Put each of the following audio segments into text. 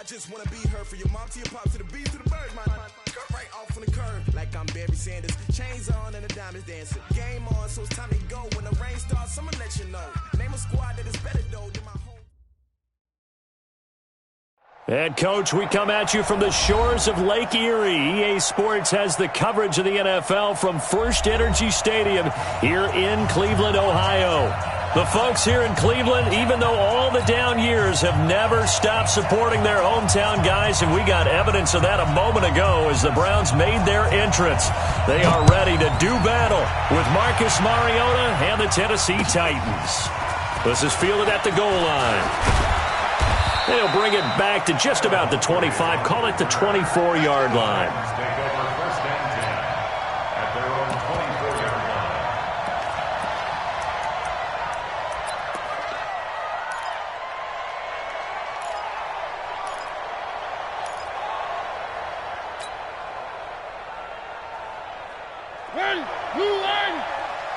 just wanna be her. For your mom to your pop to the beat to the bird, man. Cut right off on the curb, like I'm Barry Sanders. Chains on and the diamonds dancing. Game on, so it's time to go. When the rain starts, I'ma let you know. Name a squad that is better though than my whole. And, Coach, we come at you from the shores of Lake Erie. EA Sports has the coverage of the NFL from First Energy Stadium here in Cleveland, Ohio. The folks here in Cleveland, even though all the down years, have never stopped supporting their hometown guys, and we got evidence of that a moment ago as the Browns made their entrance. They are ready to do battle with Marcus Mariota and the Tennessee Titans. This is fielded at the goal line. They'll bring it back to just about the 25, call it the 24-yard line. Take over first and 10 at their own 24-yard line. Ready, you ready?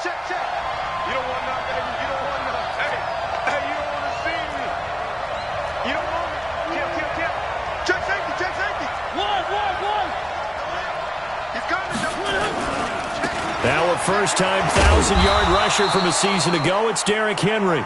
Check, check. You don't want nothing. You don't want nothing. Hey, you don't want to see me. You don't want me. Kill. Check safety. One. He's coming. Our first-time 1,000-yard rusher from a season ago, it's Derrick Henry.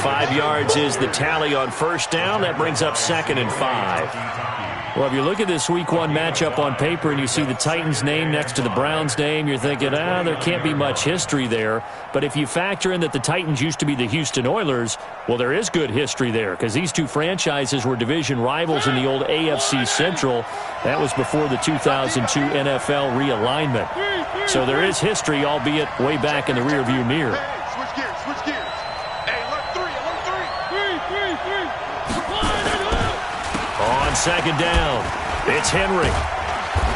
5 yards is the tally on first down. That brings up 2nd and 5. Well, if you look at this Week 1 matchup on paper and you see the Titans' name next to the Browns' name, you're thinking, there can't be much history there. But if you factor in that the Titans used to be the Houston Oilers, well, there is good history there because these two franchises were division rivals in the old AFC Central. That was before the 2002 NFL realignment. So there is history, albeit way back in the rearview mirror. Switch gears. Hey, alert three. On second down, it's Henry.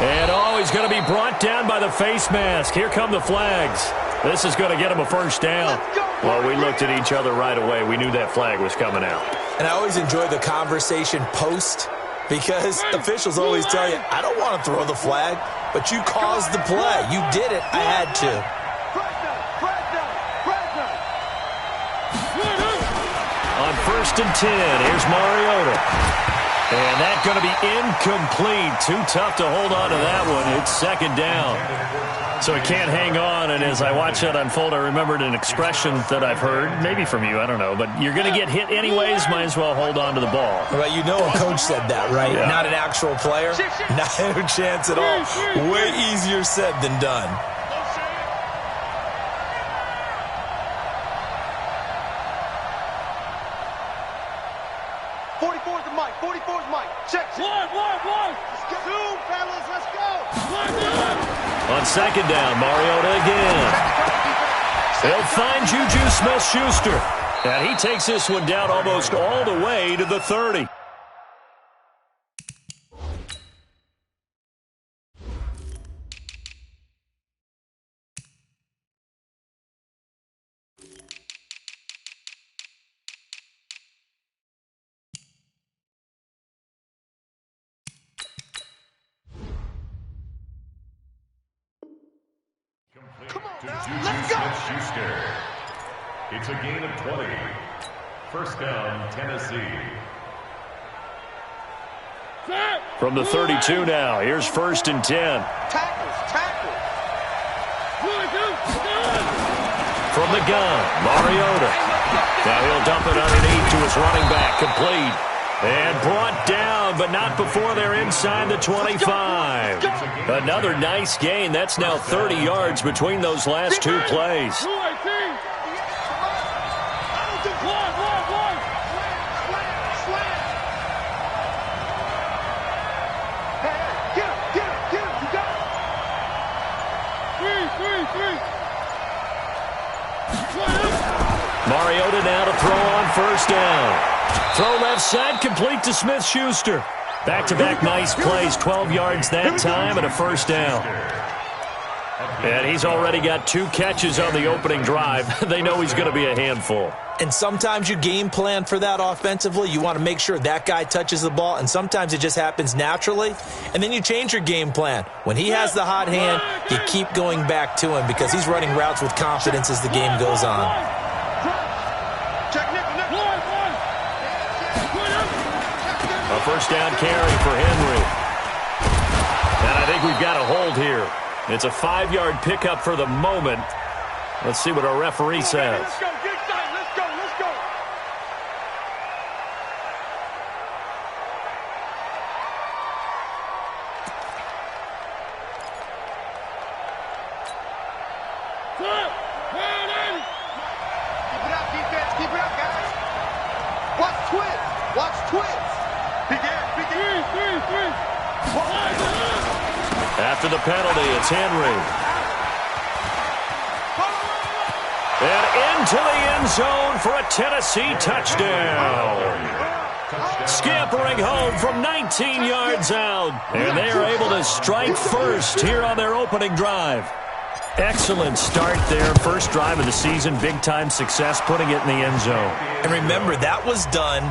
And, he's going to be brought down by the face mask. Here come the flags. This is going to get him a first down. Well, we looked at each other right away. We knew that flag was coming out. And I always enjoy the conversation post because officials always tell you, I don't want to throw the flag, but you caused the play. You did it. I had to. On first and 10, here's Mariota. And that's going to be incomplete. Too tough to hold on to that one. It's second down. So he can't hang on, and as I watch that unfold, I remembered an expression that I've heard, maybe from you, I don't know, but you're going to get hit anyways, might as well hold on to the ball. Right, you know a coach said that, right? Yeah. Not an actual player. Not a chance at all. Way easier said than done. Check. One. Let's go. 2, fellas, let's go. On second down, Mariota again. They'll find Juju Smith-Schuster. And he takes this one down almost all the way to the 30. Juju Smith-Schuster. It's a gain of 20. First down, Tennessee. From the 32 now, here's first and 10. Tackles. From the gun, Mariota. Now he'll dump it underneath to his running back, complete. And brought down, but not before they're inside the 25. Another nice gain. That's now 30 yards between those last two plays. Mariota now to throw on first down. Throw left side, complete to Smith-Schuster. Back-to-back nice plays, 12 yards that time and a first down. And he's already got 2 catches on the opening drive. They know he's going to be a handful. And sometimes you game plan for that offensively. You want to make sure that guy touches the ball, and sometimes it just happens naturally. And then you change your game plan. When he has the hot hand, you keep going back to him because he's running routes with confidence as the game goes on. A first down carry for Henry. And I think we've got a hold here. It's a 5-yard pickup for the moment. Let's see what our referee says. Let's go, get inside, let's go, let's go. Keep it up, defense, keep it up, guys. Watch twins, watch twins. Begin. After the penalty, it's Henry. And into the end zone for a Tennessee touchdown. Scampering home from 19 yards out. And they are able to strike first here on their opening drive. Excellent start there. First drive of the season. Big-time success putting it in the end zone. And remember, that was done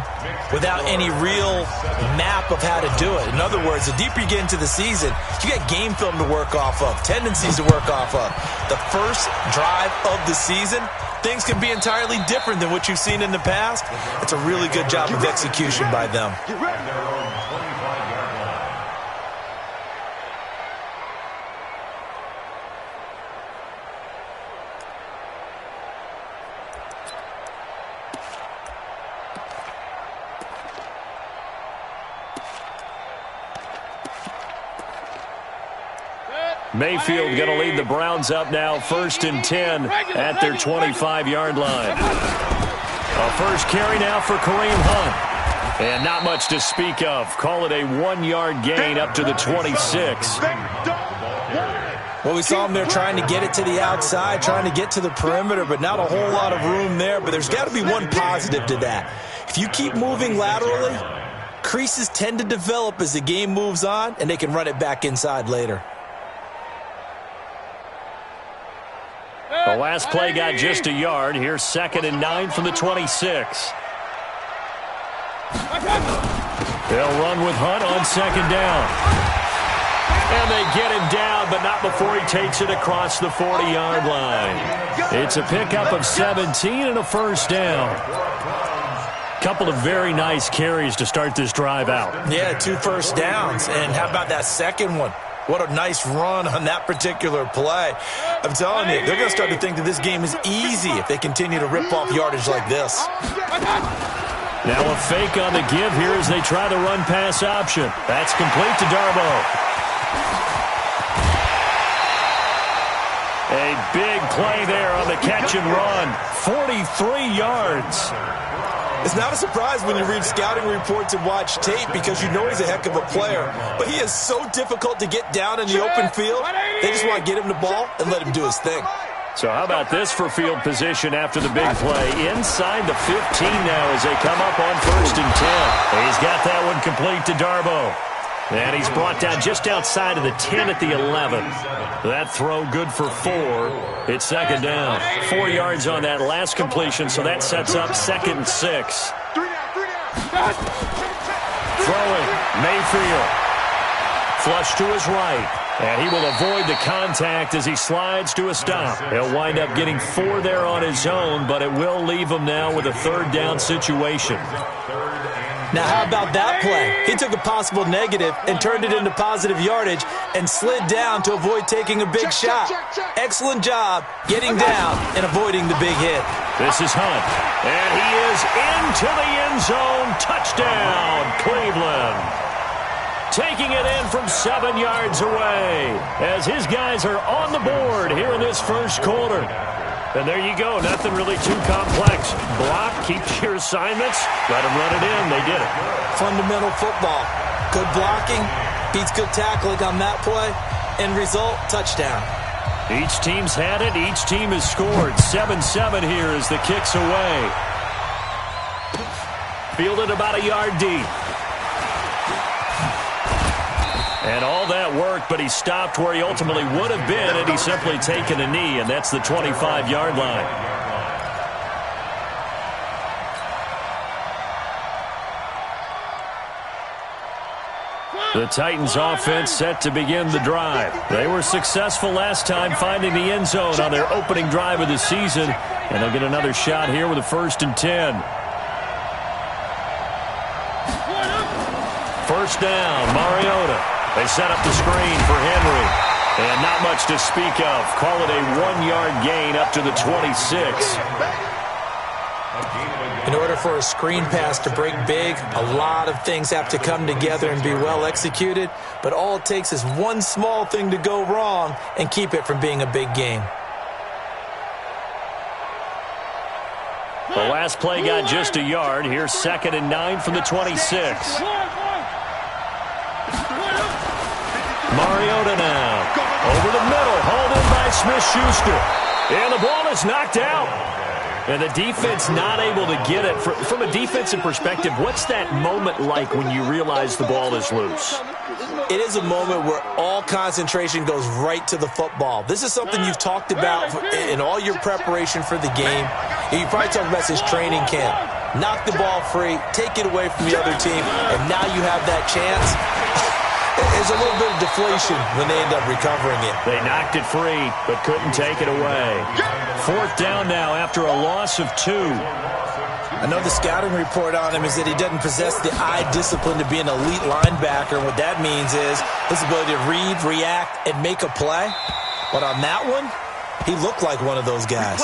without any real map of how to do it. In other words, the deeper you get into the season, you got game film to work off of, tendencies to work off of. The first drive of the season, things can be entirely different than what you've seen in the past. It's a really good job of execution by them. Mayfield going to lead the Browns up now, 1st and 10 at their 25-yard line. A first carry now for Kareem Hunt. And not much to speak of. Call it a 1-yard gain up to the 26. Well, we saw him there trying to get it to the outside, trying to get to the perimeter, but not a whole lot of room there. But there's got to be one positive to that. If you keep moving laterally, creases tend to develop as the game moves on, and they can run it back inside later. The last play got just a yard. Here's 2nd and 9 from the 26. They'll run with Hunt on 2nd down. And they get him down, but not before he takes it across the 40-yard line. It's a pickup of 17 and a first down. Couple of very nice carries to start this drive out. Yeah, 2 first downs. And how about that second one? What a nice run on that particular play. I'm telling you, they're going to start to think that this game is easy if they continue to rip off yardage like this. Now a fake on the give here as they try the run-pass option. That's complete to Darboh. A big play there on the catch and run. 43 yards. It's not a surprise when you read scouting reports and watch tape because you know he's a heck of a player. But he is so difficult to get down in the open field. They just want to get him the ball and let him do his thing. So how about this for field position after the big play? Inside the 15 now as they come up on 1st and 10. He's got that one complete to Darboh. And he's brought down just outside of the 10 at the 11. That throw good for 4. It's 2nd down. 4 yards on that last completion, so that sets up 2nd and 6. Throwing, Mayfield. Flush to his right. And he will avoid the contact as he slides to a stop. He'll wind up getting 4 there on his own, but it will leave him now with a 3rd down situation. Now, how about that play? He took a possible negative and turned it into positive yardage and slid down to avoid taking a big shot. Excellent job getting down and avoiding the big hit. This is Hunt, and he is into the end zone. Touchdown, Cleveland. Taking it in from 7 yards away as his guys are on the board here in this first quarter. And there you go. Nothing really too complex. Block, keep your assignments, let them run it in. They did it. Fundamental football. Good blocking, beats good tackling on that play. End result, touchdown. Each team's had it. Each team has scored. 7-7 here as the kick's away. Fielded about a yard deep. And all that worked, but he stopped where he ultimately would have been, and he's simply taken a knee, and that's the 25-yard line. The Titans offense set to begin the drive. They were successful last time finding the end zone on their opening drive of the season, and they'll get another shot here with a 1st and 10. first down. Mariota. They set up the screen for Henry. And not much to speak of. Call it a 1-yard gain up to the 26. In order for a screen pass to break big, a lot of things have to come together and be well executed. But all it takes is one small thing to go wrong and keep it from being a big game. The last play got just a yard. Here's 2nd and 9 from the 26. Mariota now. Over the middle. Hauled in by Smith-Schuster. And the ball is knocked out. And the defense not able to get it. From a defensive perspective, what's that moment like when you realize the ball is loose? It is a moment where all concentration goes right to the football. This is something you've talked about in all your preparation for the game. You probably talked about since training camp. Knock the ball free, take it away from the other team, and now you have that chance. There's a little bit of deflation when they end up recovering it. They knocked it free, but couldn't take it away. 4th down now after a loss of 2. I know the scouting report on him is that he doesn't possess the eye discipline to be an elite linebacker. What that means is his ability to read, react, and make a play. But on that one, he looked like one of those guys.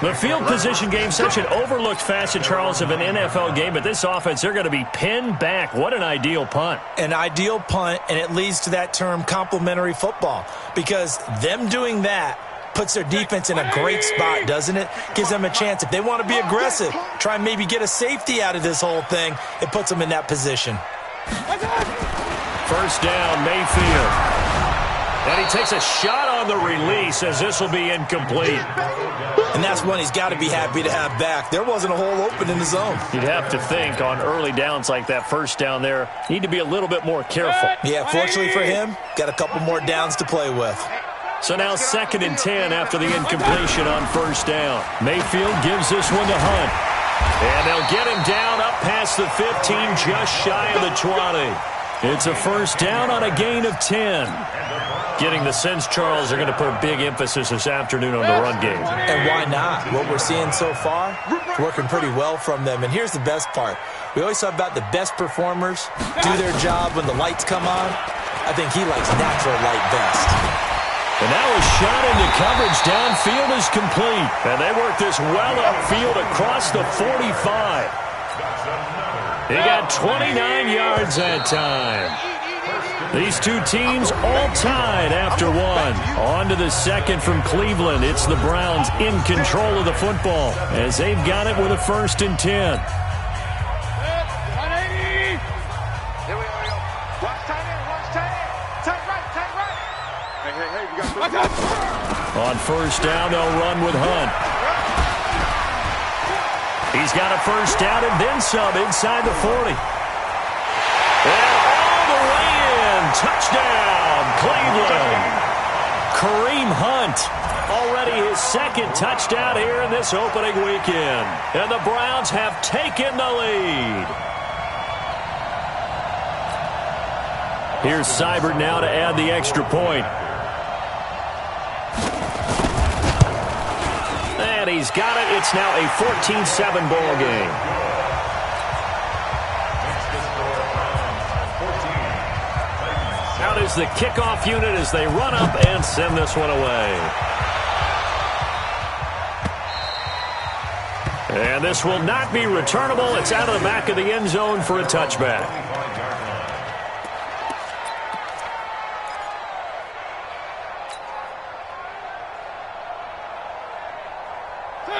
The field position game, such an overlooked facet, Charles, of an NFL game. But this offense, they're going to be pinned back. What an ideal punt. An ideal punt, and it leads to that term complementary football. Because them doing that puts their defense in a great spot, doesn't it? Gives them a chance. If they want to be aggressive, try and maybe get a safety out of this whole thing, it puts them in that position. First down, Mayfield. And he takes a shot on the release as this will be incomplete. And that's one he's got to be happy to have back. There wasn't a hole open in the zone. You'd have to think on early downs like that first down there, need to be a little bit more careful. Yeah, fortunately for him, got a couple more downs to play with. So now 2nd and 10 after the incompletion on first down. Mayfield gives this one to Hunt. And they'll get him down up past the 15, just shy of the 20. It's a first down on a gain of 10. Getting the sense, Charles, they're going to put a big emphasis this afternoon on the run game. And why not? What we're seeing so far, it's working pretty well from them. And here's the best part. We always talk about the best performers do their job when the lights come on. I think he likes natural light best. And now a shot into coverage downfield is complete. And they work this well upfield across the 45. He got 29 yards that time. These two teams all tied after one. On to the second from Cleveland. It's the Browns in control of the football as they've got it with a 1st and 10. On first down, they'll run with Hunt. He's got a first down and then some inside the 40. And all the way in. Touchdown, Cleveland. Kareem Hunt. Already his 2nd touchdown here in this opening weekend. And the Browns have taken the lead. Here's Seibert now to add the extra point. And he's got it. It's now a 14-7 ball game. Out is the kickoff unit as they run up and send this one away. And this will not be returnable. It's out of the back of the end zone for a touchback.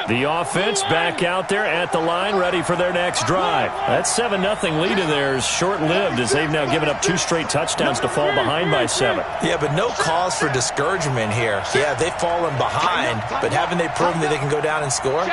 The offense back out there at the line, ready for their next drive. That 7-0 lead of theirs short-lived as they've now given up 2 straight touchdowns to fall behind by 7. Yeah, but no cause for discouragement here. Yeah, they've fallen behind, but haven't they proven that they can go down and score?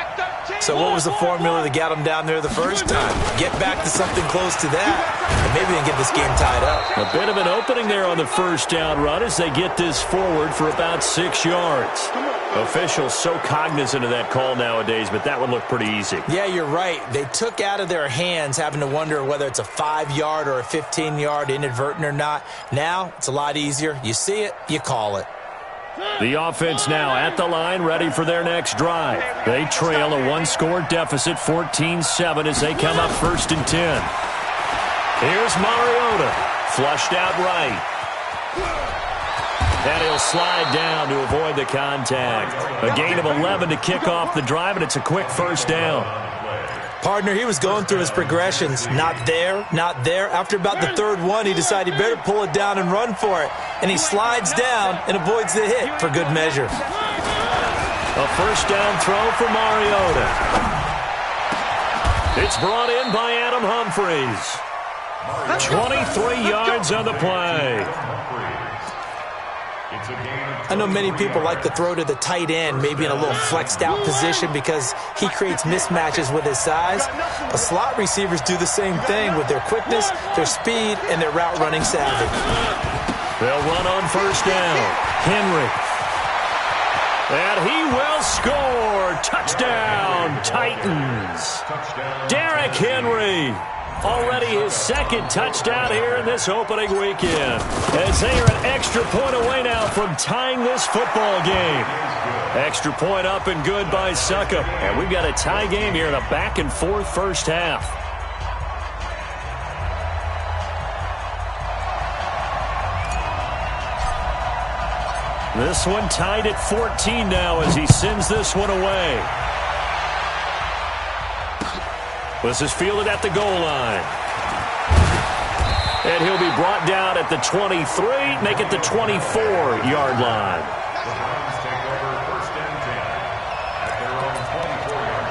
So what was the formula that got them down there the first time? Get back to something close to that, and maybe they can get this game tied up. A bit of an opening there on the first down run as they get this forward for about 6 yards. Officials so cognizant of that call nowadays, but that would look pretty easy. Yeah, you're right. They took out of their hands having to wonder whether it's a 5-yard or a 15-yard inadvertent or not. Now, it's a lot easier. You see it, you call it. The offense now at the line, ready for their next drive. They trail a 1-score deficit, 14-7, as they come up 1st and 10. Here's Mariota. Flushed out right. And he'll slide down to avoid the contact. A gain of 11 to kick off the drive, and it's a quick first down. Partner, he was going through his progressions. Not there, not there. After about the third one, he decided he better pull it down and run for it. And he slides down and avoids the hit for good measure. A first down throw for Mariota. It's brought in by Adam Humphries. 23 yards on the play. I know many people like to throw to the tight end, maybe in a little flexed out position because he creates mismatches with his size. But slot receivers do the same thing with their quickness, their speed, and their route running savvy. They'll run on first down. Henry. And he will score. Touchdown, Titans. Derrick Henry. Already his second touchdown here in this opening weekend. As they are an extra point away now from tying this football game. Extra point up and good by Succop. And we've got a tie game here in a back-and-forth first half. This one tied at 14 now as he sends this one away. This is fielded at the goal line. And he'll be brought down at the 23, make it the 24-yard line. The Browns take over first and 10 at their own 24-yard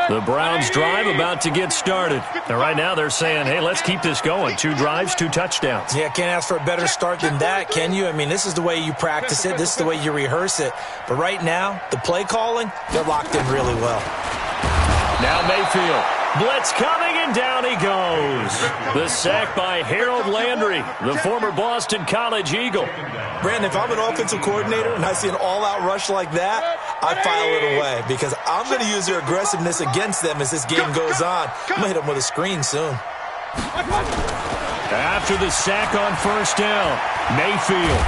line. The Browns drive about to get started. And right now they're saying, hey, let's keep this going. 2 drives, 2 touchdowns. Yeah, can't ask for a better start than that, can you? I mean, this is the way you practice it. This is the way you rehearse it. But right now, the play calling, they're locked in really well. Now Mayfield. Blitz coming, and down he goes. The sack by Harold Landry, the former Boston College Eagle. Brandon, if I'm an offensive coordinator and I see an all-out rush like that, I file it away because I'm going to use their aggressiveness against them as this game goes on. I'm going to hit them with a screen soon. After the sack on first down, Mayfield.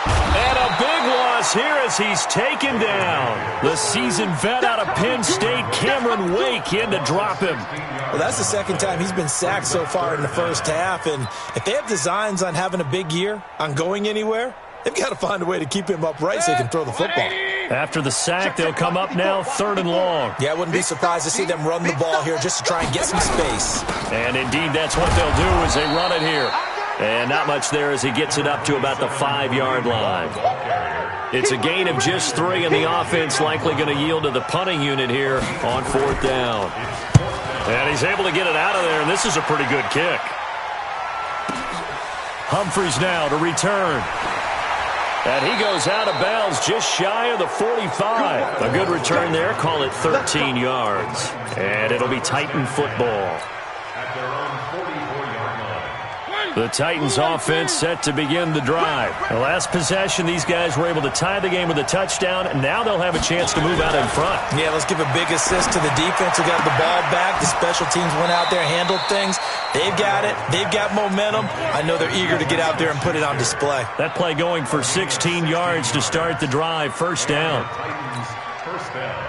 And a big loss here as he's taken down. The seasoned vet out of Penn State, Cameron Wake, in to drop him. Well, that's the second time he's been sacked so far in the first half. And if they have designs on having a big year, on going anywhere, they've got to find a way to keep him upright so he can throw the football. After the sack, they'll come up now 3rd and long. Yeah, I wouldn't be surprised to see them run the ball here just to try and get some space. And indeed, that's what they'll do as they run it here. And not much there as he gets it up to about the 5-yard line. It's a gain of just 3, and the offense likely going to yield to the punting unit here on 4th down. And he's able to get it out of there, and this is a pretty good kick. Humphries now to return. And he goes out of bounds just shy of the 45. A good return there. Call it 13 yards. And it'll be Titan football. At their own 44-yard line. The Titans offense set to begin the drive. The last possession, these guys were able to tie the game with a touchdown, and now they'll have a chance to move out in front. Yeah, let's give a big assist to the defense who got the ball back. The special teams went out there, handled things. They've got it. They've got momentum. I know they're eager to get out there and put it on display. That play going for 16 yards to start the drive. First down. Titans, first down.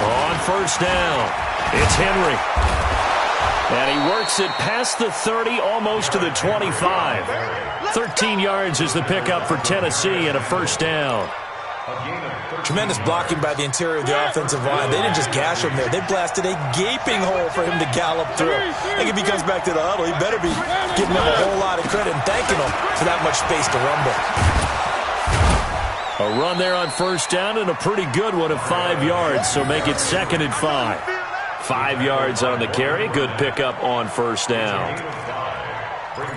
On first down, it's Henry. And he works it past the 30, almost to the 25. 13 yards is the pickup for Tennessee and a first down. Tremendous blocking by the interior of the offensive line. They didn't just gash him there. They blasted a gaping hole for him to gallop through. I think if he comes back to the huddle, he better be giving them a whole lot of credit and thanking them for that much space to rumble. A run there on first down and a pretty good one of 5 yards, so make it 2nd and 5. 5 yards on the carry. Good pickup on first down.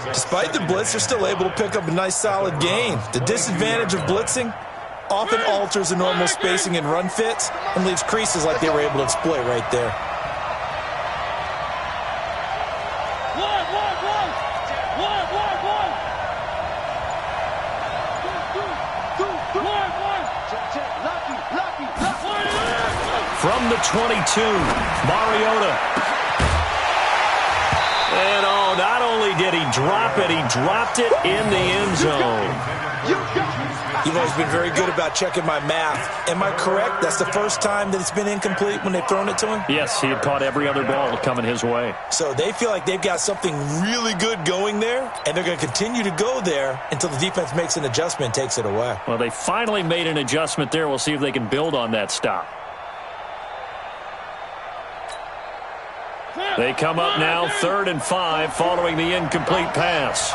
Despite the blitz, they're still able to pick up a nice solid gain. The disadvantage of blitzing often alters the normal spacing and run fits and leaves creases like they were able to exploit right there. From the 22, Mariota. And not only did he drop it? He dropped it in the end zone. You've always been very good about checking my math. Am I correct? That's the first time that it's been incomplete when they've thrown it to him? Yes, he had caught every other ball coming his way. So they feel like they've got something really good going there, and they're going to continue to go there until the defense makes an adjustment and takes it away. Well, they finally made an adjustment there. We'll see if they can build on that stop. They come up now 3rd and 5 following the incomplete pass.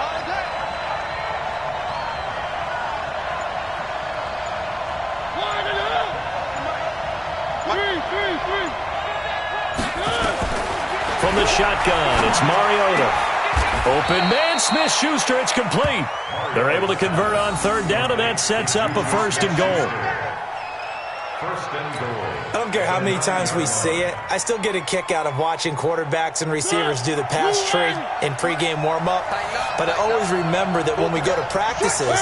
From the shotgun, it's Mariota. Open man, Smith-Schuster, it's complete. They're able to convert on 3rd down, and that sets up a 1st and goal. 1st and goal. I don't care how many times we see it. I still get a kick out of watching quarterbacks and receivers do the pass tree in pregame warm-up. But I always remember that when we go to practices,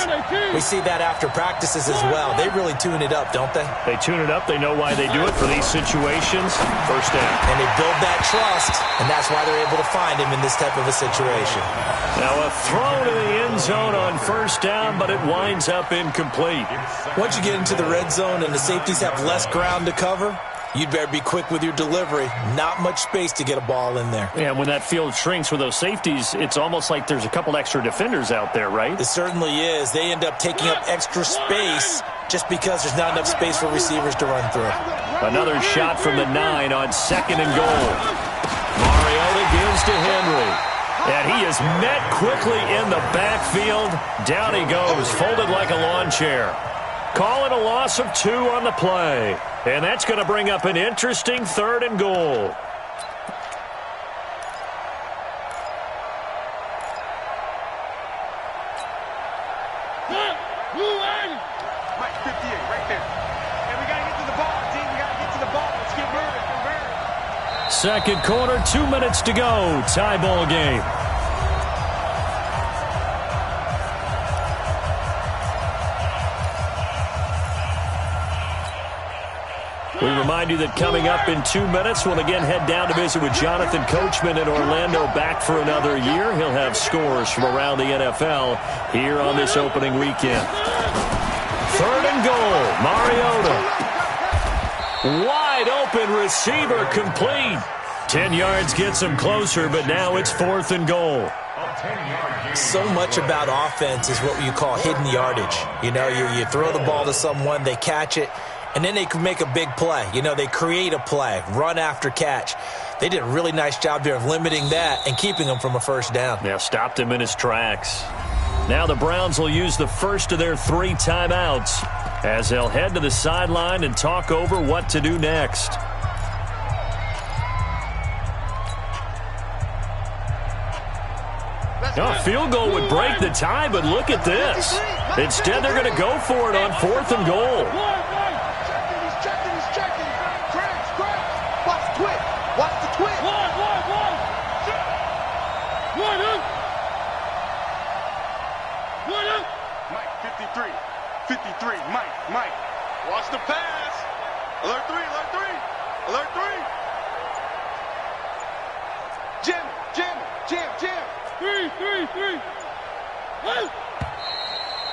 we see that after practices as well. They really tune it up, don't they? They tune it up. They know why they do it for these situations. 1st down. And they build that trust, and that's why they're able to find him in this type of a situation. Now a throw to the end zone on 1st down, but it winds up incomplete. Once you get into the red zone and the safeties have less ground to cover, you'd better be quick with your delivery. Not much space to get a ball in there. Yeah, when that field shrinks with those safeties, it's almost like there's a couple extra defenders out there, right? It certainly is. They end up taking up extra space just because there's not enough space for receivers to run through. Another shot from the 9 on 2nd and goal. Mariota gives to Henry. And he is met quickly in the backfield. Down he goes, folded like a lawn chair. Calling a loss of 2 on the play. And that's going to bring up an interesting 3rd and goal. Mike, 58, right there. And we got to get to the ball, team. We got to get to the ball. Let's get moving. Second quarter, 2 minutes to go. Tie ball game. We remind you that coming up in 2 minutes, we'll again head down to visit with Jonathan Coachman in Orlando, back for another year. He'll have scores from around the NFL here on this opening weekend. 3rd and goal, Mariota. Wide open receiver, complete. 10 yards gets him closer, but now it's 4th and goal. So much about offense is what you call hidden yardage. You know, you throw the ball to someone, they catch it, and then they can make a big play. You know, they create a play, run after catch. They did a really nice job there of limiting that and keeping him from a 1st down. Yeah, stopped him in his tracks. Now the Browns will use the first of their 3 timeouts as they'll head to the sideline and talk over what to do next. A field goal would break the tie, but look at this. Instead, they're going to go for it on 4th and goal. He's checking. Crash. Watch the twitch. Mike, 53. Mike. Watch the pass. Alert 3. Jam. 3.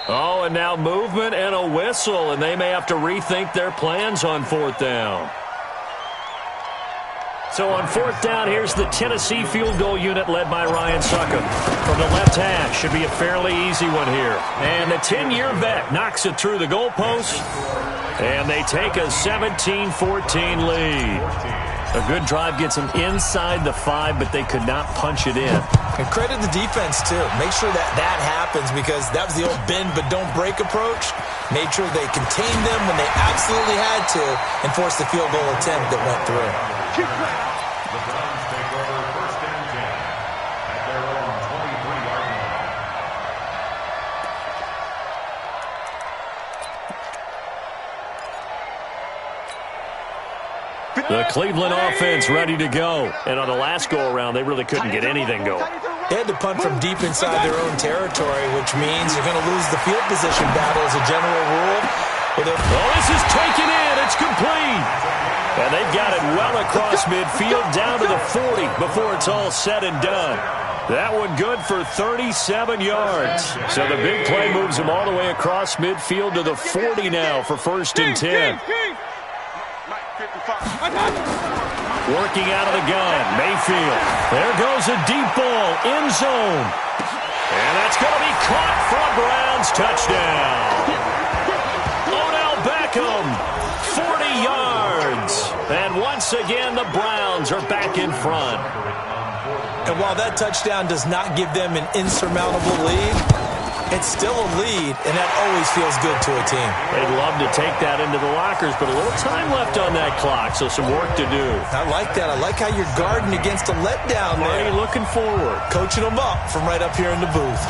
Oh, and now movement and a whistle, and they may have to rethink their plans on 4th down. So on 4th down, here's the Tennessee field goal unit led by Ryan Suckup. From the left hash, should be a fairly easy one here. And the 10-year vet knocks it through the goalpost, and they take a 17-14 lead. A good drive gets them inside the 5, but they could not punch it in. And credit the defense, too. Make sure that happens, because that was the old bend but don't break approach. Made sure they contained them when they absolutely had to and forced the field goal attempt that went through. The Browns take over 1st and 10 at their own 23-yard line. The Cleveland offense ready to go. And on the last go-around, they really couldn't get anything going. They had to punt from deep inside their own territory, which means you're going to lose the field position battle as a general rule. Oh, this is taken in. It's complete. And they've got it well across midfield down to the 40 before it's all said and done. That one good for 37 yards. So the big play moves him all the way across midfield to the 40 now for 1st and 10. Working out of the gun, Mayfield. There goes a deep ball, end zone. And that's going to be caught for a Browns touchdown. Odell Beckham, 40 yards. And once again, the Browns are back in front. And while that touchdown does not give them an insurmountable lead, it's still a lead, and that always feels good to a team. They'd love to take that into the lockers, but a little time left on that clock, so some work to do. I like that. I like how you're guarding against a letdown there. Marty looking forward. Coaching them up from right up here in the booth.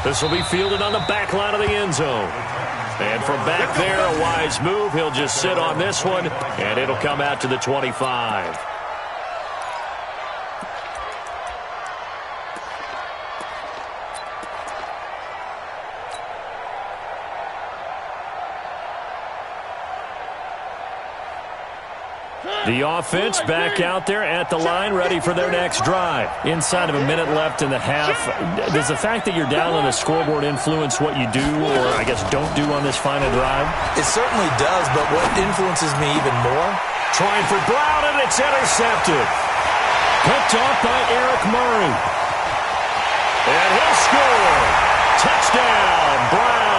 This will be fielded on the back line of the end zone. And from back there, a wise move. He'll just sit on this one, and it'll come out to the 25. The offense back out there at the line, ready for their next drive. Inside of a minute left in the half, does the fact that you're down on the scoreboard influence what you do, or I guess don't do on this final drive? It certainly does, but what influences me even more? Trying for Brown, and it's intercepted. Picked off by Eric Murray. And he'll score. Touchdown, Browns.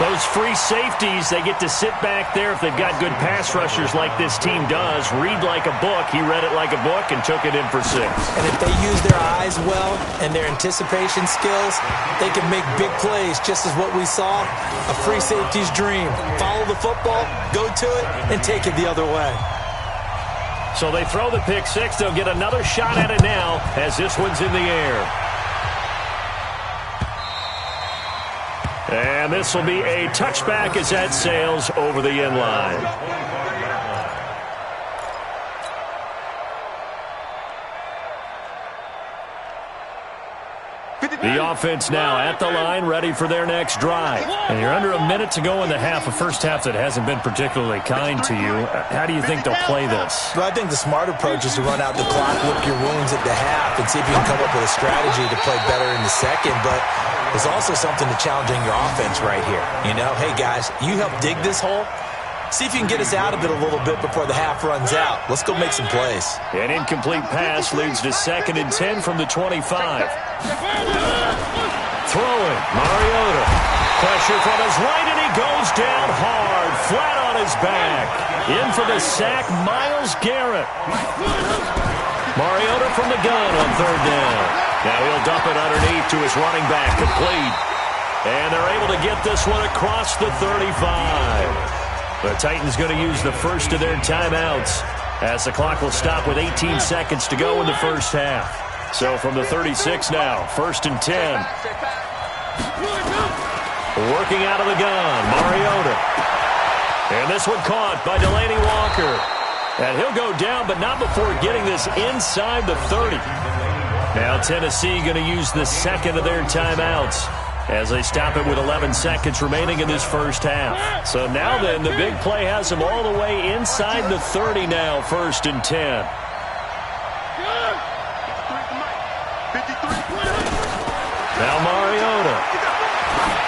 Those free safeties, they get to sit back there if they've got good pass rushers like this team does. Read like a book. He read it like a book and took it in for 6. And if they use their eyes well and their anticipation skills, they can make big plays, just as what we saw, a free safety's dream. Follow the football, go to it, and take it the other way. So they throw the pick 6. They'll get another shot at it now as this one's in the air. And this will be a touchback as that sails over the end line. The offense now at the line, ready for their next drive. And you're under a minute to go in the half, a first half that hasn't been particularly kind to you. How do you think they'll play this? Well, I think the smart approach is to run out the clock, lick your wounds at the half, and see if you can come up with a strategy to play better in the second. But there's also something to challenging your offense right here. You know, hey, guys, you help dig this hole. See if you can get us out of it a little bit before the half runs out. Let's go make some plays. An incomplete pass leads to 2nd and 10 from the 25. Throwing, Mariota. Pressure from his right, and he goes down hard, flat on his back. In for the sack, Myles Garrett. Mariota from the gun on 3rd down. Now he'll dump it underneath to his running back, complete. And they're able to get this one across the 35. The Titans going to use the first of their timeouts as the clock will stop with 18 seconds to go in the first half. So from the 36 now, 1st and 10. Working out of the gun, Mariota. And this one caught by Delaney Walker. And he'll go down, but not before getting this inside the 30. Now Tennessee going to use the second of their timeouts as they stop it with 11 seconds remaining in this first half. So now then, the big play has them all the way inside the 30 now, 1st and 10. Now Mariota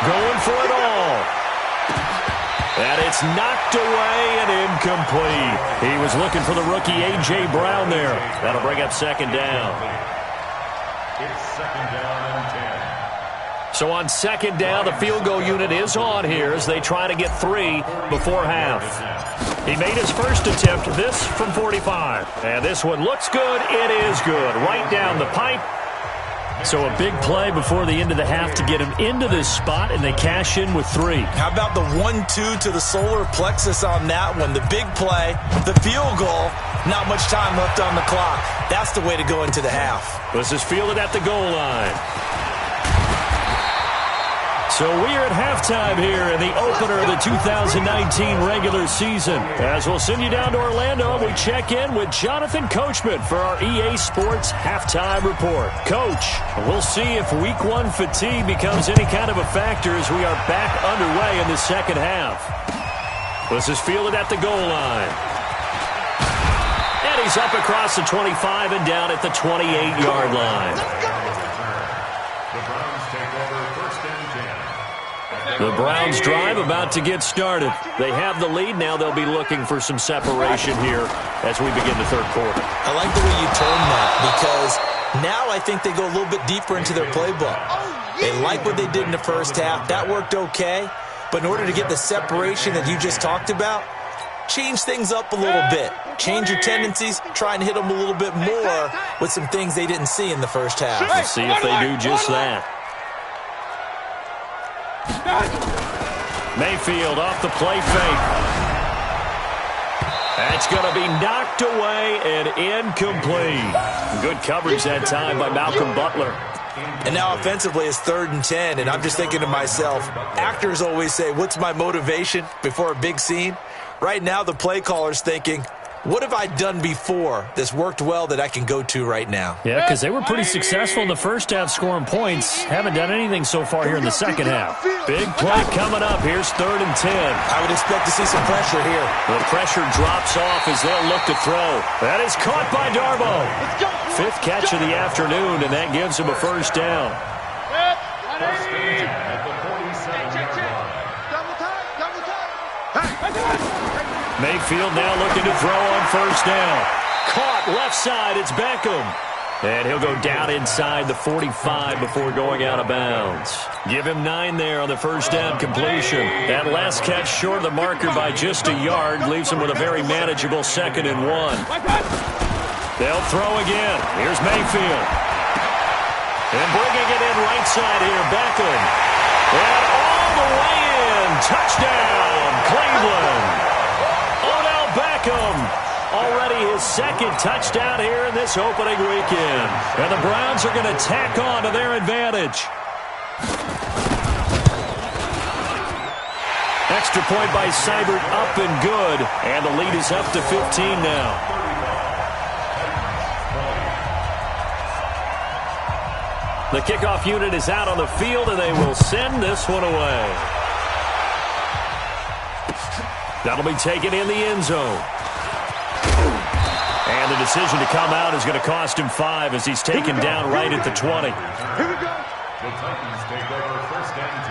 going for it all. And it's knocked away and incomplete. He was looking for the rookie A.J. Brown there. That'll bring up 2nd down. It's 2nd down and 10. So on 2nd down, the field goal unit is on here as they try to get 3 before half. He made his first attempt, this from 45. And this one looks good. It is good. Right down the pipe. So a big play before the end of the half to get him into this spot, and they cash in with 3. How about the 1-2 to the solar plexus on that one? The big play, the field goal, not much time left on the clock. That's the way to go into the half. This is fielded at the goal line. So we are at halftime here in the opener of the 2019 regular season. As we'll send you down to Orlando, we check in with Jonathan Coachman for our EA Sports Halftime Report. Coach, we'll see if Week 1 fatigue becomes any kind of a factor as we are back underway in the second half. This is fielded at the goal line. And he's up across the 25 and down at the 28-yard line. The Browns drive about to get started. They have the lead. Now they'll be looking for some separation here as we begin the third quarter. I like the way you term that because now I think they go a little bit deeper into their playbook. They like what they did in the first half. That worked okay. But in order to get the separation that you just talked about, change things up a little bit. Change your tendencies. Try and hit them a little bit more with some things they didn't see in the first half. Let's see if they do just that. Mayfield off the play fake. That's going to be knocked away and incomplete. Good coverage that time by Malcolm Butler. And now offensively it's 3rd and 10, and I'm just thinking to myself, actors always say, what's my motivation before a big scene? Right now the play caller's thinking, what have I done before that's worked well that I can go to right now? Yeah, because they were pretty successful in the first half scoring points. Haven't done anything so far here in the second half. Big play coming up. Here's 3rd and 10. I would expect to see some pressure here. The pressure drops off as they'll look to throw. That is caught by Darbo. 5th catch of the afternoon, and that gives him a first down. Mayfield now looking to throw on first down. Caught left side. It's Beckham. And he'll go down inside the 45 before going out of bounds. Give him 9 there on the first down completion. That last catch short of the marker by just a yard leaves him with a very manageable 2nd and 1. They'll throw again. Here's Mayfield. And bringing it in right side here, Beckham. And all the way in. Touchdown, Cleveland. Beckham, already his 2nd touchdown here in this opening weekend. And the Browns are going to tack on to their advantage. Extra point by Seibert, up and good. And the lead is up to 15 now. The kickoff unit is out on the field, and they will send this one away. That'll be taken in the end zone. And the decision to come out is going to cost him 5 as he's taken down right at the 20. Here we go. The Titans take over 1st and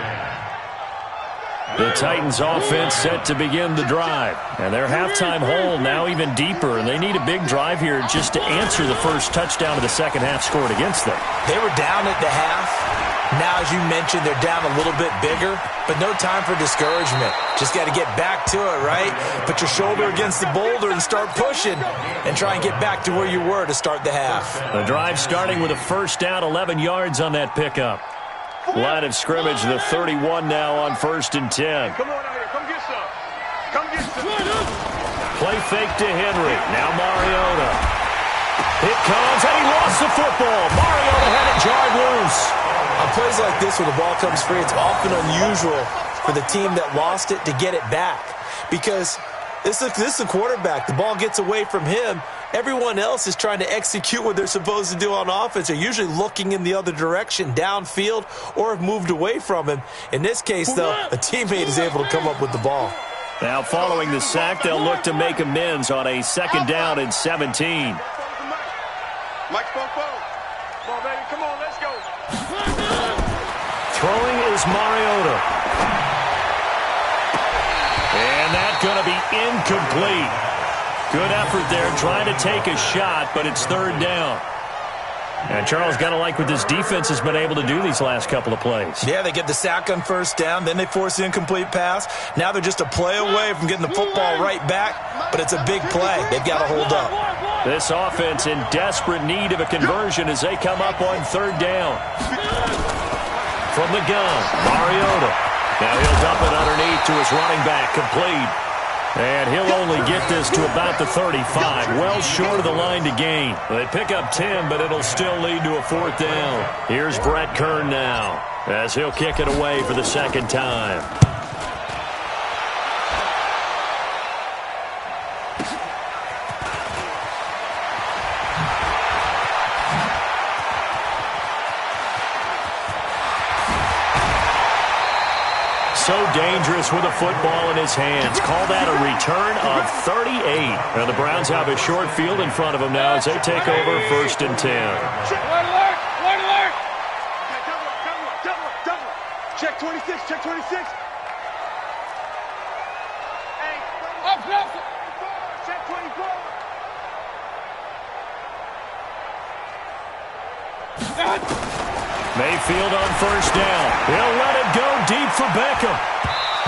10. The Titans offense set to begin the drive. And their halftime hole now even deeper. And they need a big drive here just to answer the first touchdown of the second half scored against them. They were down at the half. Now, as you mentioned, they're down a little bit bigger, but no time for discouragement. Just got to get back to it, right? Put your shoulder against the boulder and start pushing and try and get back to where you were to start the half. The drive starting with a first down, 11 yards on that pickup. Line of scrimmage, the 31 now on 1st and 10. Come on out here. Come get some. Come get some. Play fake to Henry. Now Mariota. It comes, and he lost the football. Mariota had it jarred loose. On plays like this where the ball comes free, it's often unusual for the team that lost it to get it back because this is the quarterback. The ball gets away from him. Everyone else is trying to execute what they're supposed to do on offense. They're usually looking in the other direction, downfield, or have moved away from him. In this case, though, a teammate is able to come up with the ball. Now following the sack, they'll look to make amends on a 2nd down and 17. Mike Popo. Come on, baby. Come on, let's go. Throwing is Mariota. And that's going to be incomplete. Good effort there trying to take a shot, but it's 3rd down. And Charles, got to like what this defense has been able to do these last couple of plays. Yeah, they get the sack on first down, then they force the incomplete pass. Now they're just a play away from getting the football right back, but it's a big play. They've got to hold up. This offense in desperate need of a conversion as they come up on 3rd down. From the gun, Mariota. Now he'll dump it underneath to his running back, complete. And he'll only get this to about the 35, well short of the line to gain. They pick up 10, but it'll still lead to a 4th down. Here's Brett Kern now. as he'll kick it away for the second time. So dangerous with a football in his hands. Call that a return of 38. And the Browns have a short field in front of them now as they take over 1st and 10. Wide alert! Double. Check 26, check 26. Hey, up. Check 24. Mayfield on 1st down. He'll let it go deep for Beckham.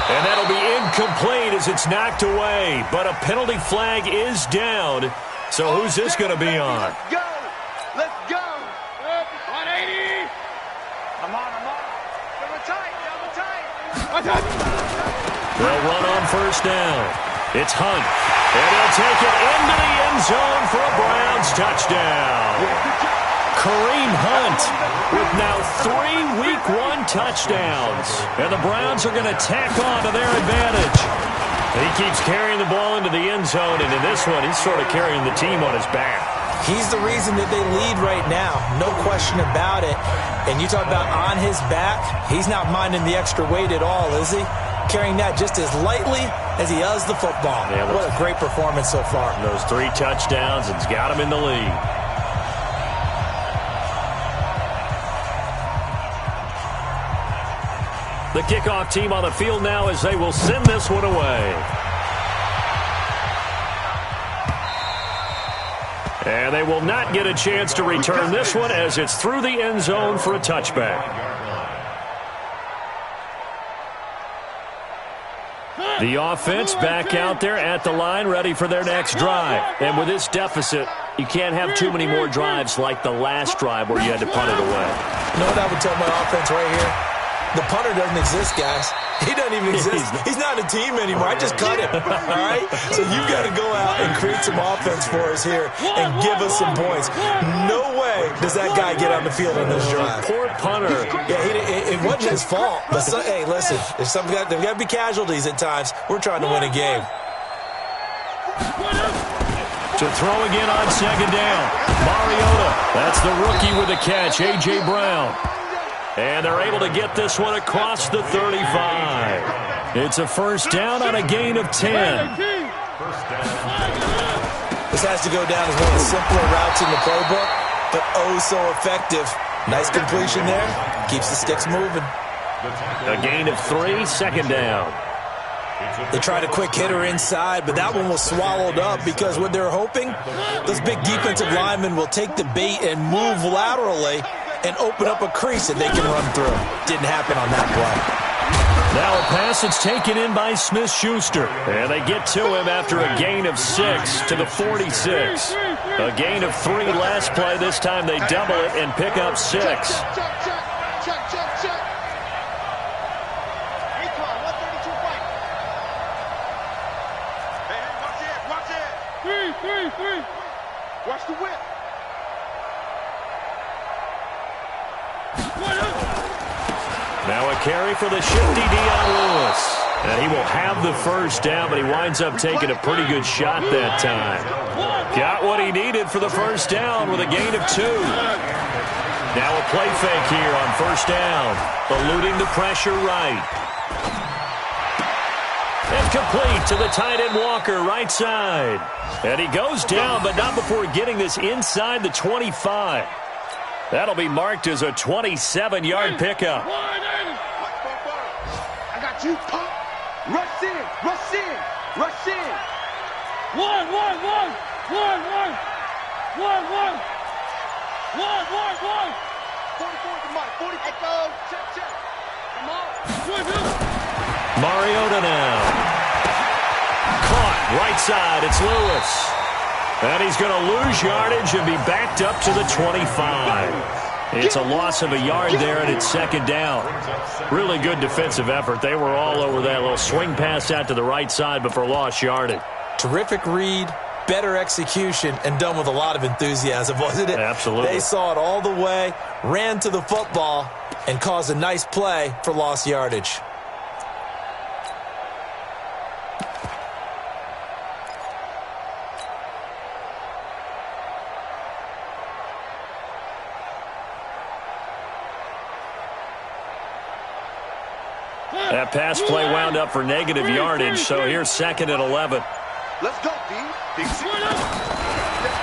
And that'll be incomplete as it's knocked away. But a penalty flag is down. So who's this going to be on? Let's go. 180. I'm on. Double tight. They'll run on 1st down. It's Hunt. And he'll take it into the end zone for a Browns touchdown. Kareem Hunt with now 3 Week 1 touchdowns. And the Browns are going to tack on to their advantage. He keeps carrying the ball into the end zone, and in this one, he's sort of carrying the team on his back. He's the reason that they lead right now. No question about it. And you talk about on his back, he's not minding the extra weight at all, is he? Carrying that just as lightly as he does the football. Yeah, what a great performance so far. Those 3 touchdowns, it's got him in the lead. The kickoff team on the field now as they will send this one away. And they will not get a chance to return this one as it's through the end zone for a touchback. The offense back out there at the line, ready for their next drive. And with this deficit, you can't have too many more drives like the last drive where you had to punt it away. You know what I would tell my offense right here? The punter doesn't exist, guys. He doesn't even exist. He's not a team anymore. I just cut him, all right? So you've got to go out and create some offense for us here and give us some points. No way does that guy get on the field on this drive. Poor punter. Yeah, it wasn't his fault. But hey, listen, there's got to be casualties at times. We're trying to win a game. To throw again on 2nd down. Mariota. That's the rookie with the catch, A.J. Brown. And they're able to get this one across the 35. It's a 1st down on a gain of 10. This has to go down as one of the simpler routes in the playbook, but oh so effective. Nice completion there. Keeps the sticks moving. A gain of 3, 2nd down. They tried a quick hitter inside, but that one was swallowed up because what they're hoping, those big defensive linemen will take the bait and move laterally and open up a crease that they can run through. Didn't happen on that play. Now a pass that's taken in by Smith-Schuster. And they get to him after a gain of 6 to the 46. A gain of 3 last play. This time they double it and pick up 6. Check. Three. Watch the whip. Now a carry for the shifty Dion Lewis. And he will have the 1st down, but he winds up taking a pretty good shot that time. Got what he needed for the 1st down with a gain of 2. Now a play fake here on 1st down. Eluding the pressure right. And complete to the tight end Walker, right side. And he goes down, but not before getting this inside the 25. That'll be marked as a 27-yard pickup. I got you. Rush in. One. 44 to Mike. 40 echo. Check. Come on. Mariota now. Caught right side. It's Lewis. And he's going to lose yardage and be backed up to the 25. It's a loss of a yard there, and it's 2nd down. Really good defensive effort. They were all over that little swing pass out to the right side, but for lost yardage. Terrific read, better execution and done with a lot of enthusiasm, wasn't it? Absolutely. They saw it all the way, ran to the football, and caused a nice play for lost yardage. That pass play wound up for negative yardage, so here's 2nd and 11. Let's go, D.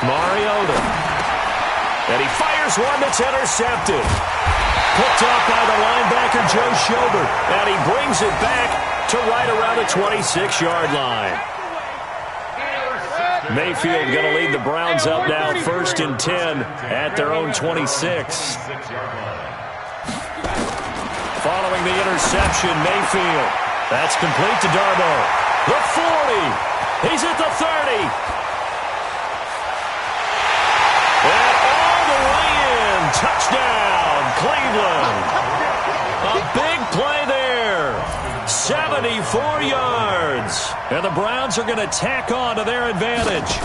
Mariota. And he fires one that's intercepted. Picked off by the linebacker, Joe Schobert. And he brings it back to right around the 26-yard line. Mayfield going to lead the Browns up now, 1st and 10 at their own 26. Following the interception, Mayfield. That's complete to Darboh. The 40. He's at the 30. And all the way in. Touchdown, Cleveland. A big play there. 74 yards. And the Browns are going to tack on to their advantage.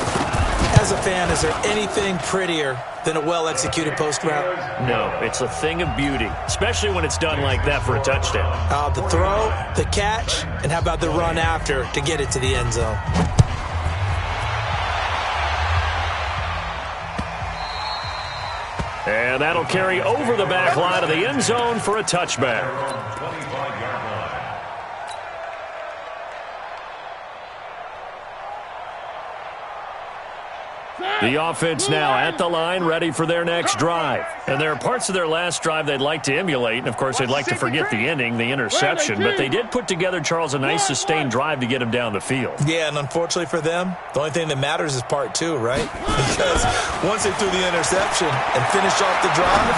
As a fan, is there anything prettier than a well-executed post route? No, it's a thing of beauty, especially when it's done like that for a touchdown. The throw, the catch, and how about the run after to get it to the end zone? And that'll carry over the back line of the end zone for a touchback. 25-yard line. The offense now at the line, ready for their next drive. And there are parts of their last drive they'd like to emulate. And, of course, they'd like to forget the ending, the interception. But they did put together, Charles, a nice sustained drive to get him down the field. Yeah, and unfortunately for them, the only thing that matters is part 2, right? Because once they threw the interception and finished off the drive,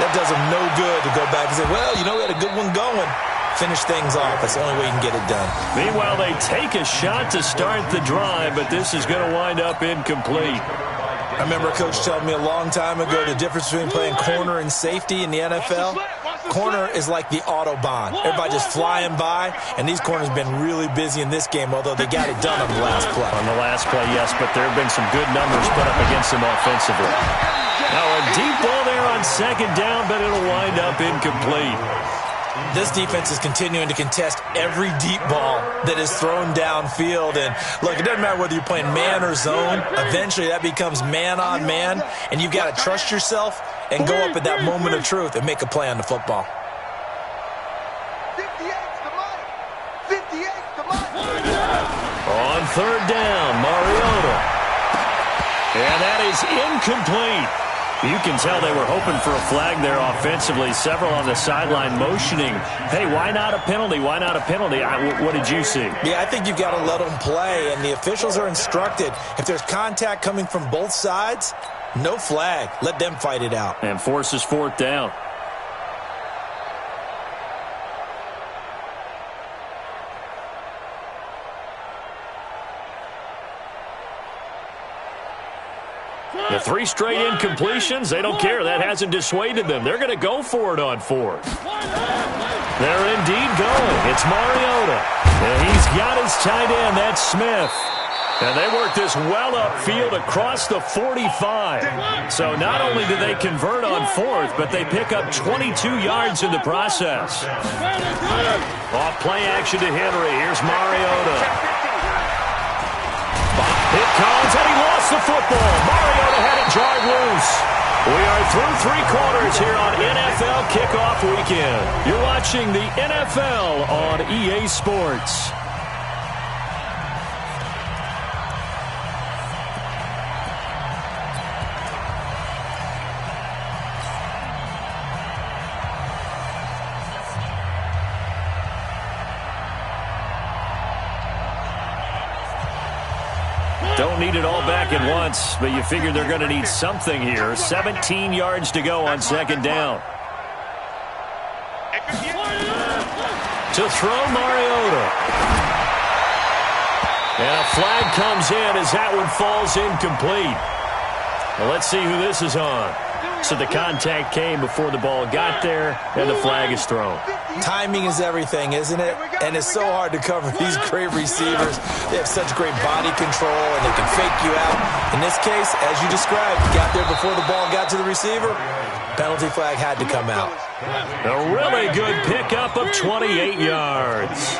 that does them no good to go back and say, well, we had a good one going. Finish things off. That's the only way you can get it done. Meanwhile, they take a shot to start the drive, but this is going to wind up incomplete. I remember a coach telling me a long time ago the difference between playing corner and safety in the NFL. Corner is like the Autobahn. Everybody just flying by, and these corners have been really busy in this game, although they got it done on the last play. On the last play, yes, but there have been some good numbers put up against them offensively. Now a deep ball there on 2nd down, but it'll wind up incomplete. This defense is continuing to contest every deep ball that is thrown downfield. And, look, it doesn't matter whether you're playing man or zone. Eventually that becomes man-on-man, and you've got to trust yourself and go up at that moment of truth and make a play on the football. 58's the money. 58's the money. On 3rd down, Mariota. And that is incomplete. You can tell they were hoping for a flag there offensively. Several on the sideline motioning, hey, why not a penalty? Why not a penalty? What did you see? Yeah, I think you've got to let them play, and the officials are instructed. If there's contact coming from both sides, no flag. Let them fight it out. And forces 4th down. The 3 straight incompletions, they don't care. That hasn't dissuaded them. They're going to go for it on 4th. They're indeed going. It's Mariota. And he's got his tight end. That's Smith. And they work this well upfield across the 45. So not only do they convert on 4th, but they pick up 22 yards in the process. Off play action to Henry. Here's Mariota. It comes, and he lost the football. Mariota had it jarred loose. We are through 3 quarters here on NFL Kickoff Weekend. You're watching the NFL on EA Sports. Don't need it all back at once, but you figure they're going to need something here. 17 yards to go on 2nd down. To throw Mariota. And a flag comes in as that one falls incomplete. Well, let's see who this is on. So the contact came before the ball got there, and the flag is thrown. Timing is everything, isn't it? And it's so hard to cover these great receivers. They have such great body control, and they can fake you out. In this case, as you described, got there before the ball got to the receiver. Penalty flag had to come out. A really good pickup of 28 yards.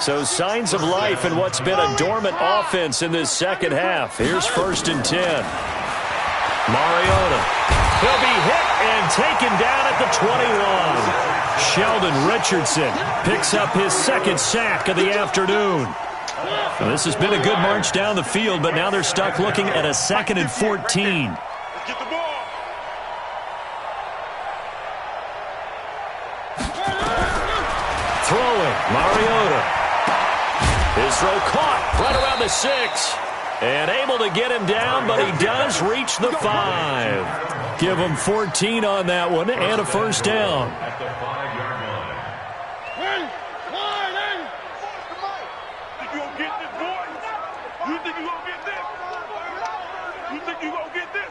So signs of life in what's been a dormant offense in this second half. Here's 1st and 10. Mariota. He'll be hit and taken down at the 21. Sheldon Richardson picks up his second sack of the afternoon. Well, this has been a good march down the field, but now they're stuck looking at a 2nd and 14. Get the ball. Throwing, Mariota. His throw caught right around the 6. And able to get him down, but he does reach the 5. Give him 14 on that one and a first down. At the 5-yard line. Think you gonna get this, boy? You think you gonna get this? You think you gonna get this?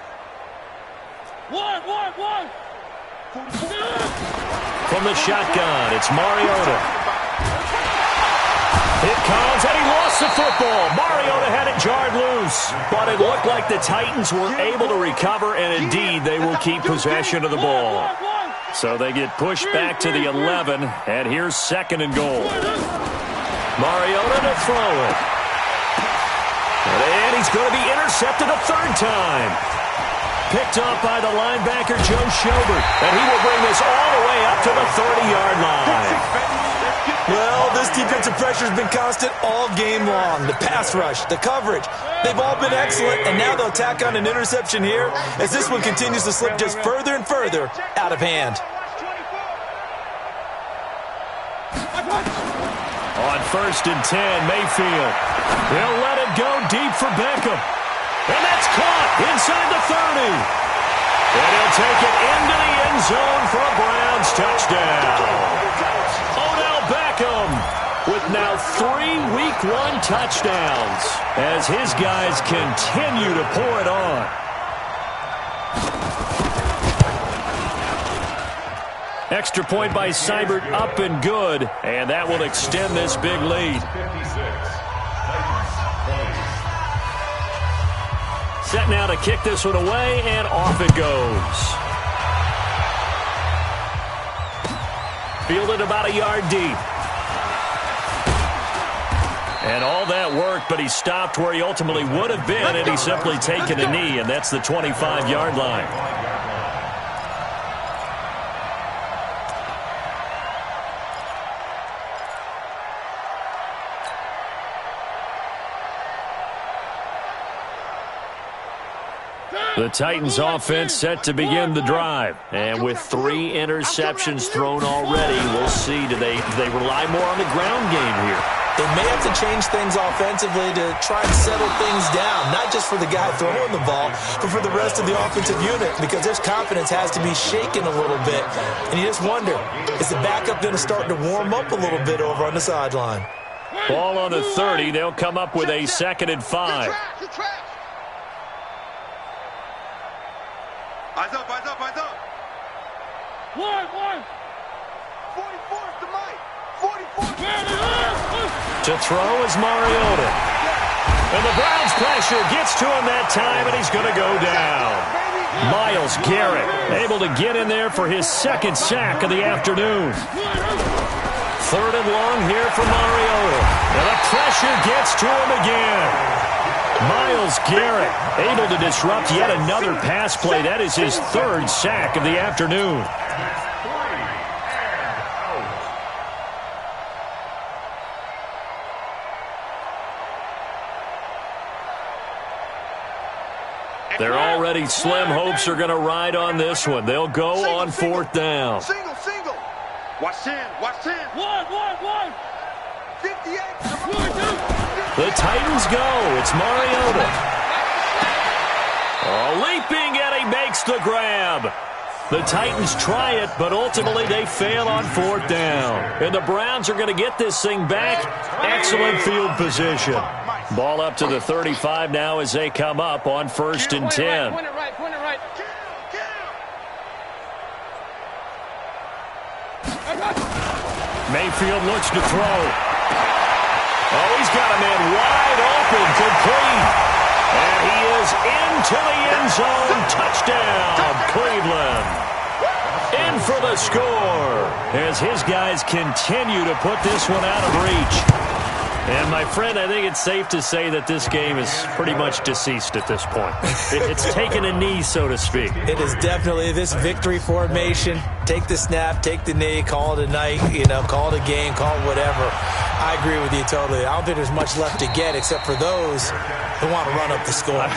One. From the shotgun, it's Mariota. It comes, and he lost the football. Mariota had it jarred loose, but it looked like the Titans were able to recover, and indeed, they will keep possession of the ball. So they get pushed back to the 11, and here's 2nd and goal. Mariota to throw it. And he's going to be intercepted a 3rd time. Picked off by the linebacker, Joe Schobert, and he will bring this all the way up to the 30-yard line. Well, this defensive pressure has been constant all game long. The pass rush, the coverage, they've all been excellent, and now they'll tack on an interception here as this one continues to slip just further and further out of hand. On 1st and 10, Mayfield. He'll let it go deep for Beckham. And that's caught inside the 30. And he'll take it into the end zone for a Browns touchdown. Beckham with now 3 Week 1 touchdowns as his guys continue to pour it on. Extra point by Seibert up and good, and that will extend this big lead. 56. Set now to kick this one away, and off it goes. Fielded about a yard deep. And all that work, but he stopped where he ultimately would have been, and he's simply taken a knee, and that's the 25-yard line. The Titans offense set to begin the drive. And with 3 interceptions thrown already, we'll see, do they rely more on the ground game here? They may have to change things offensively to try and settle things down, not just for the guy throwing the ball, but for the rest of the offensive unit, because their confidence has to be shaken a little bit. And you just wonder, is the backup going to start to warm up a little bit over on the sideline? Ball on the 30. They'll come up with a 2nd and 5. Eyes up. One. 44 to Mike. 44. To throw is Mariota. And the Browns pressure gets to him that time, and he's going to go down. Myles Garrett able to get in there for his 2nd sack of the afternoon. 3rd and long here for Mariota. And the pressure gets to him again. Myles Garrett able to disrupt yet another pass play. That is his 3rd sack of the afternoon. They're already slim hopes are going to ride on this one. They'll go on 4th down. Single. Watch 10. One. 58. The Titans go. It's Mariota. Leaping, and he makes the grab. The Titans try it, but ultimately they fail on 4th down. And the Browns are going to get this thing back. Excellent field position. Ball up to the 35 now as they come up on 1st and 10. Point it right. Mayfield looks to throw. Oh, he's got a man wide open, complete. And he is into the end zone. Touchdown, Cleveland. In for the score as his guys continue to put this one out of reach. And, my friend, I think it's safe to say that this game is pretty much deceased at this point. It's taken a knee, so to speak. It is definitely this victory formation. Take the snap, take the knee, call it a night, call it a game, call it whatever. I agree with you totally. I don't think there's much left to get except for those who want to run up the score.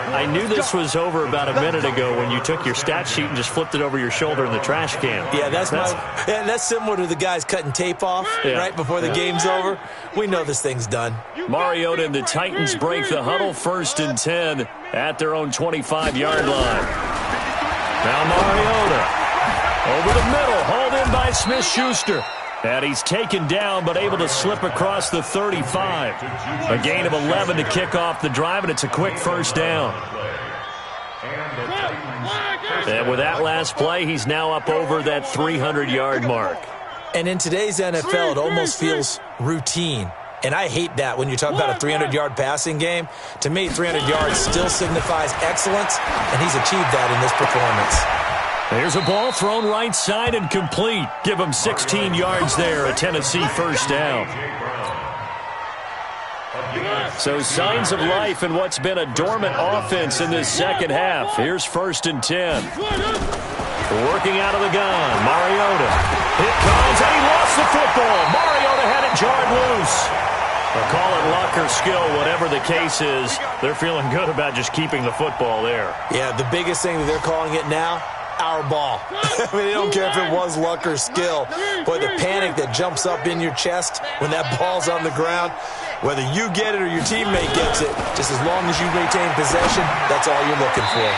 I knew this was over about a minute ago when you took your stat sheet and just flipped it over your shoulder in the trash can. Yeah, that's similar to the guys cutting tape off right before the game's over. We know this thing's done. Mariota and the Titans break the huddle, 1st and 10 at their own 25-yard line. Now Mariota over the middle, hauled in by Smith-Schuster. And he's taken down, but able to slip across the 35. A gain of 11 to kick off the drive, and it's a quick first down. And with that last play, he's now up over that 300-yard mark. And in today's NFL, it almost feels routine. And I hate that when you talk about a 300-yard passing game. To me, 300 yards still signifies excellence, and he's achieved that in this performance. There's a ball thrown right side and complete. Give him 16 yards there, a Tennessee first down. So signs of life in what's been a dormant offense in this second half. Here's 1st and 10. Working out of the gun, Mariota. It comes, and he lost the football. Mariota had it jarred loose. Or call it luck or skill, whatever the case is. They're feeling good about just keeping the football there. Yeah, the biggest thing that they're calling it now, our ball. I mean, they don't care if it was luck or skill. Boy, the panic that jumps up in your chest when that ball's on the ground, whether you get it or your teammate gets it, just as long as you retain possession, that's all you're looking for.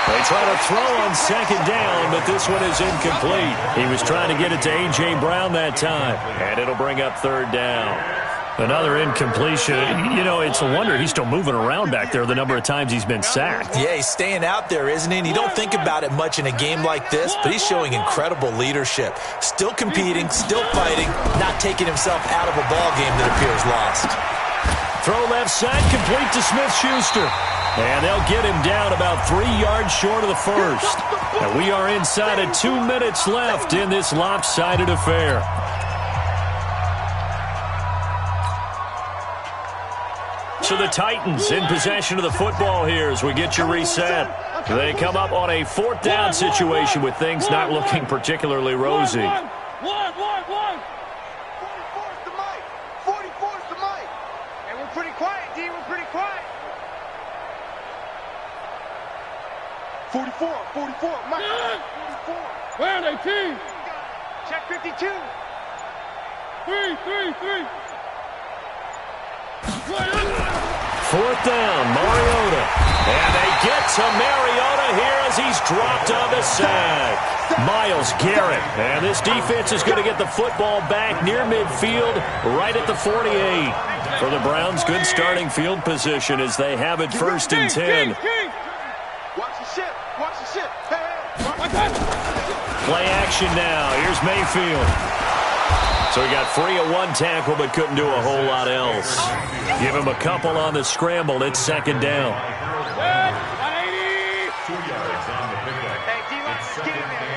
They try to throw on 2nd down, but this one is incomplete. He was trying to get it to A.J. Brown that time, and it'll bring up 3rd down. Another incompletion. It's a wonder he's still moving around back there the number of times he's been sacked. Yeah, he's staying out there, isn't he? And you don't think about it much in a game like this, but he's showing incredible leadership. Still competing, still fighting, not taking himself out of a ball game that appears lost. Throw left side, complete to Smith-Schuster. And they'll get him down about 3 yards short of the first. And we are inside of 2 minutes left in this lopsided affair. So the Titans in possession of the football here as we get you reset. They come up on a 4th down situation with things not looking particularly rosy. 44's the mic. 44's the mic. And we're pretty quiet, D. We're pretty quiet. 44, Mike. 44. Where are they, team? Check 52. 3. 4th down, Mariota. And they get to Mariota here as he's dropped on the sack. Myles Garrett. And this defense is going to get the football back near midfield, right at the 48. For the Browns, good starting field position as they have it 1st and 10. Watch the ship. Hey. Play action now. Here's Mayfield. So he got free of 1 tackle but couldn't do a whole lot else. Give him a couple on the scramble. It's 2nd down. 2 yards on the pickup. Hey, D-line, get in there.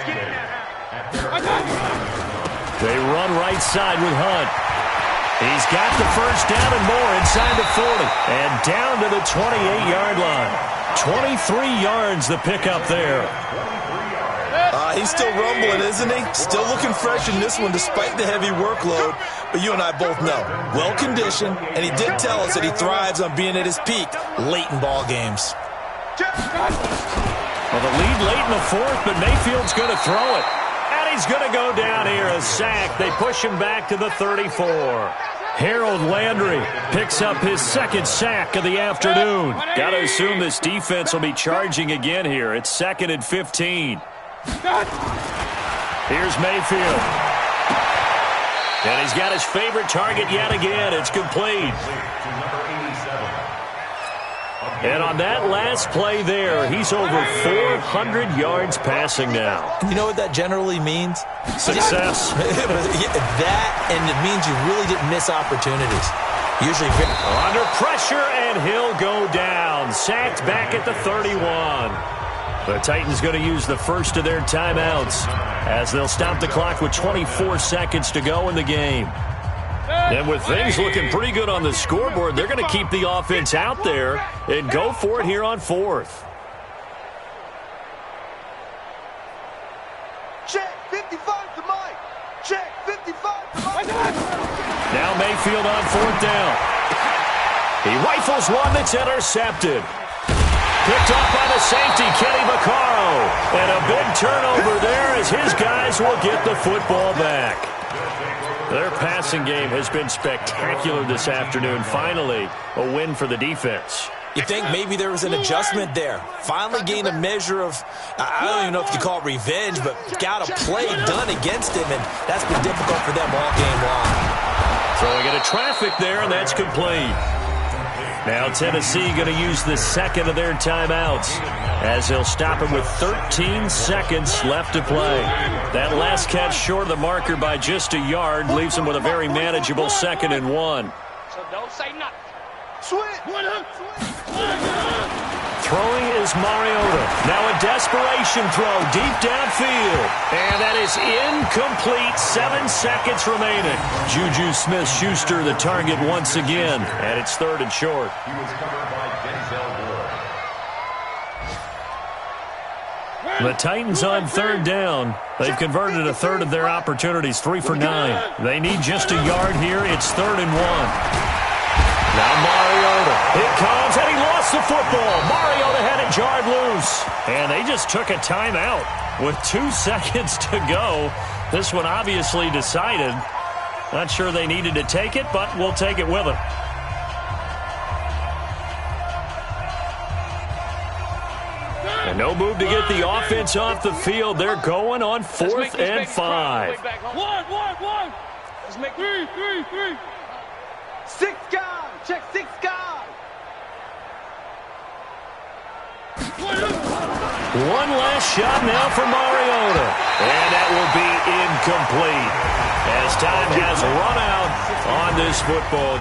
They run right side with Hunt. He's got the first down and more inside the 40. And down to the 28-yard line. 23 yards the pickup there. He's still rumbling, isn't he? Still looking fresh in this one despite the heavy workload. But you and I both know, well-conditioned, and he did tell us that he thrives on being at his peak late in ball games. Well, the lead late in the 4th, but Mayfield's going to throw it. And he's going to go down here, a sack. They push him back to the 34. Harold Landry picks up his 2nd sack of the afternoon. Got to assume this defense will be charging again here. It's 2nd and 15. Here's Mayfield. And he's got his favorite target yet again. It's complete. And on that last play there, he's over 400 yards passing now. You know what that generally means? Success. That, and it means you really didn't miss opportunities. Usually under pressure, and he'll go down. Sacked back at the 31. The Titans going to use the first of their timeouts as they'll stop the clock with 24 seconds to go in the game. And with things looking pretty good on the scoreboard, they're going to keep the offense out there and go for it here on fourth. Check 55 to Mike. Check 55 to Mike. Now Mayfield on fourth down. He rifles one that's intercepted. Picked off by the safety, Kenny Vaccaro. And a big turnover there as his guys will get the football back. Their passing game has been spectacular this afternoon. Finally, a win for the defense. You think maybe there was an adjustment there. Finally gained a measure of, I don't even know if you call it revenge, but got a play done against him, and that's been difficult for them all game long. Throwing into traffic there, and that's complete. Now Tennessee going to use the second of their timeouts as they'll stop him with 13 seconds left to play. That last catch short of the marker by just a yard leaves him with a very manageable 2nd and 1. So don't say nothing. Throwing is Mariota. Now a desperation throw deep downfield. And that is incomplete. 7 seconds remaining. Juju Smith-Schuster the target once again. And it's 3rd and short. He was covered by Denzel Ward. The Titans on 3rd down. They've converted a third of their opportunities, 3 for 9. They need just a yard here. It's 3rd and 1. Now Mariota. It comes, and he lost the football. Mariota had it jarred loose. And they just took a timeout with 2 seconds to go. This one obviously decided. Not sure they needed to take it, but we'll take it with them. And no move to get the offense off the field. They're going on 4th and 5. One. Let's make three. 6 guys. Check 6 guys. One last shot now for Mariota. And that will be incomplete as time has run out on this football.